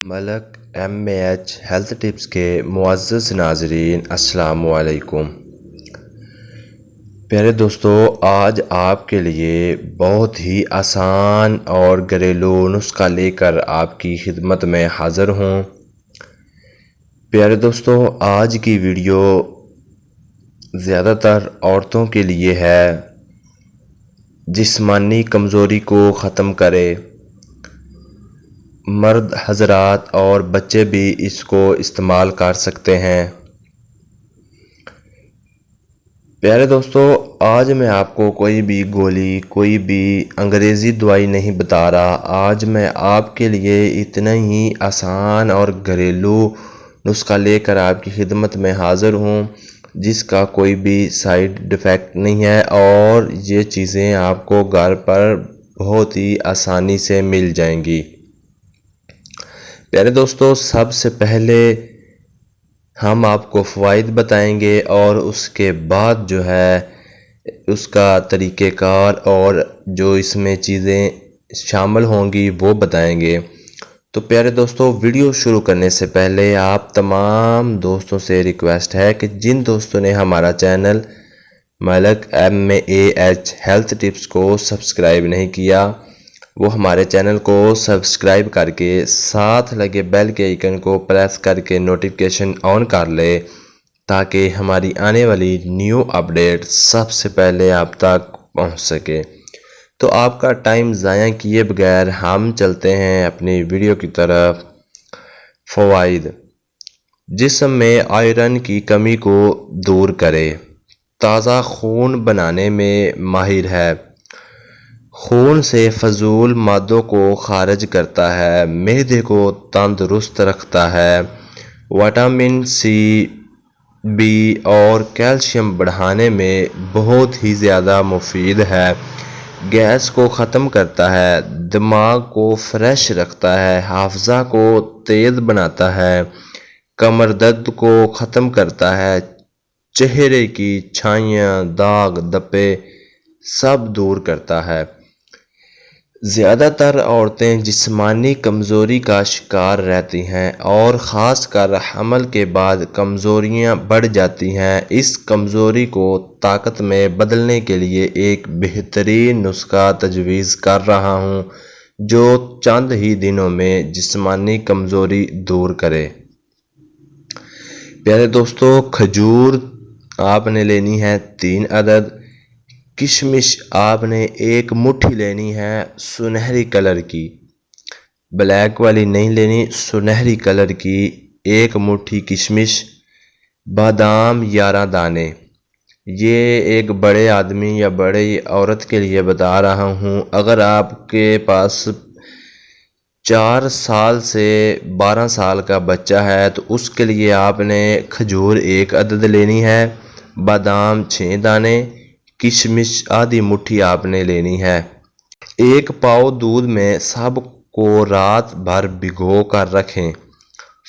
ملک MAH health tips کے معزز ناظرین السلام علیکم۔ پیارے دوستو، آج آپ کے لیے بہت ہی آسان اور گھریلو نسخہ لے کر آپ کی خدمت میں حاضر ہوں۔ پیارے دوستو، آج کی ویڈیو زیادہ تر عورتوں کے لیے ہے۔ جسمانی کمزوری کو ختم کرے۔ مرد حضرات اور بچے بھی اس کو استعمال کر سکتے ہیں۔ پیارے دوستو، آج میں آپ کو کوئی بھی گولی، کوئی بھی انگریزی دوائی نہیں بتا رہا۔ آج میں آپ کے لیے اتنا ہی آسان اور گھریلو نسخہ لے کر آپ کی خدمت میں حاضر ہوں، جس کا کوئی بھی سائیڈ ایفیکٹ نہیں ہے، اور یہ چیزیں آپ کو گھر پر بہت ہی آسانی سے مل جائیں گی۔ پیارے دوستو، سب سے پہلے ہم آپ کو فوائد بتائیں گے اور اس کے بعد جو ہے اس کا طریقہ کار اور جو اس میں چیزیں شامل ہوں گی وہ بتائیں گے۔ تو پیارے دوستو، ویڈیو شروع کرنے سے پہلے آپ تمام دوستوں سے ریکویسٹ ہے کہ جن دوستوں نے ہمارا چینل ملک MAH ہیلتھ ٹپس کو سبسکرائب نہیں کیا، وہ ہمارے چینل کو سبسکرائب کر کے ساتھ لگے بیل کے آئیکن کو پریس کر کے نوٹیفیکیشن آن کر لے، تاکہ ہماری آنے والی نیو اپڈیٹ سب سے پہلے آپ تک پہنچ سکے۔ تو آپ کا ٹائم ضائع کیے بغیر ہم چلتے ہیں اپنی ویڈیو کی طرف۔ فوائد: جسم میں آئرن کی کمی کو دور کرے۔ تازہ خون بنانے میں ماہر ہے۔ خون سے فضول مادوں کو خارج کرتا ہے۔ معدے کو تندرست رکھتا ہے۔ وٹامن سی، B اور کیلشیم بڑھانے میں بہت ہی زیادہ مفید ہے۔ گیس کو ختم کرتا ہے۔ دماغ کو فریش رکھتا ہے۔ حافظہ کو تیز بناتا ہے۔ کمر درد کو ختم کرتا ہے۔ چہرے کی چھائیاں، داغ دھبے سب دور کرتا ہے۔ زیادہ تر عورتیں جسمانی کمزوری کا شکار رہتی ہیں، اور خاص کر حمل کے بعد کمزوریاں بڑھ جاتی ہیں۔ اس کمزوری کو طاقت میں بدلنے کے لیے ایک بہترین نسخہ تجویز کر رہا ہوں، جو چند ہی دنوں میں جسمانی کمزوری دور کرے۔ پیارے دوستو، کھجور آپ نے لینی ہے 3 عدد۔ کشمش آپ نے 1 مٹھی لینی ہے سنہری کلر کی، بلیک والی نہیں لینی، سنہری کلر کی 1 مٹھی کشمش۔ بادام 11 دانے۔ یہ ایک بڑے آدمی یا بڑی عورت کے لیے بتا رہا ہوں۔ اگر آپ کے پاس 4 سال سے 12 سال کا بچہ ہے تو اس کے لیے آپ نے کھجور 1 عدد لینی ہے، بادام 6 دانے، کشمش آدھی مٹھی آپ نے لینی ہے۔ 1 پاؤ دودھ میں سب کو رات بھر بھگو کر رکھیں۔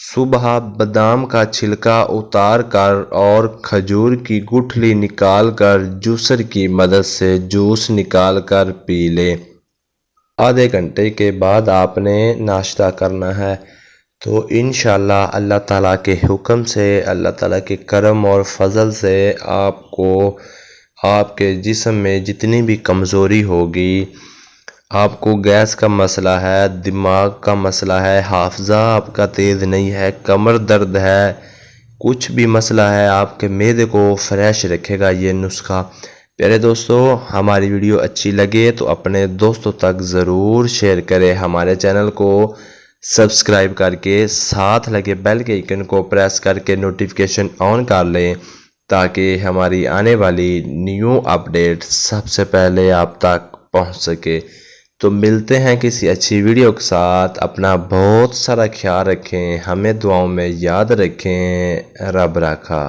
صبح بادام کا چھلکا اتار کر اور کھجور کی گٹھلی نکال کر جوسر کی مدد سے جوس نکال کر پی لیں۔ آدھے گھنٹے کے بعد آپ نے ناشتہ کرنا ہے۔ تو انشاءاللہ اللہ تعالیٰ کے حکم سے، اللہ تعالیٰ کے کرم اور فضل سے آپ کو آپ کے جسم میں جتنی بھی کمزوری ہوگی، آپ کو گیس کا مسئلہ ہے، دماغ کا مسئلہ ہے، حافظہ آپ کا تیز نہیں ہے، کمر درد ہے، کچھ بھی مسئلہ ہے، آپ کے معدے کو فریش رکھے گا یہ نسخہ۔ پیارے دوستو، ہماری ویڈیو اچھی لگے تو اپنے دوستوں تک ضرور شیئر کریں۔ ہمارے چینل کو سبسکرائب کر کے ساتھ لگے بیل کے آئیکن کو پریس کر کے نوٹیفیکیشن آن کر لیں، تاکہ ہماری آنے والی نیو اپڈیٹ سب سے پہلے آپ تک پہنچ سکے۔ تو ملتے ہیں کسی اچھی ویڈیو کے ساتھ۔ اپنا بہت سارا خیال رکھیں، ہمیں دعاؤں میں یاد رکھیں۔ رب رکھا۔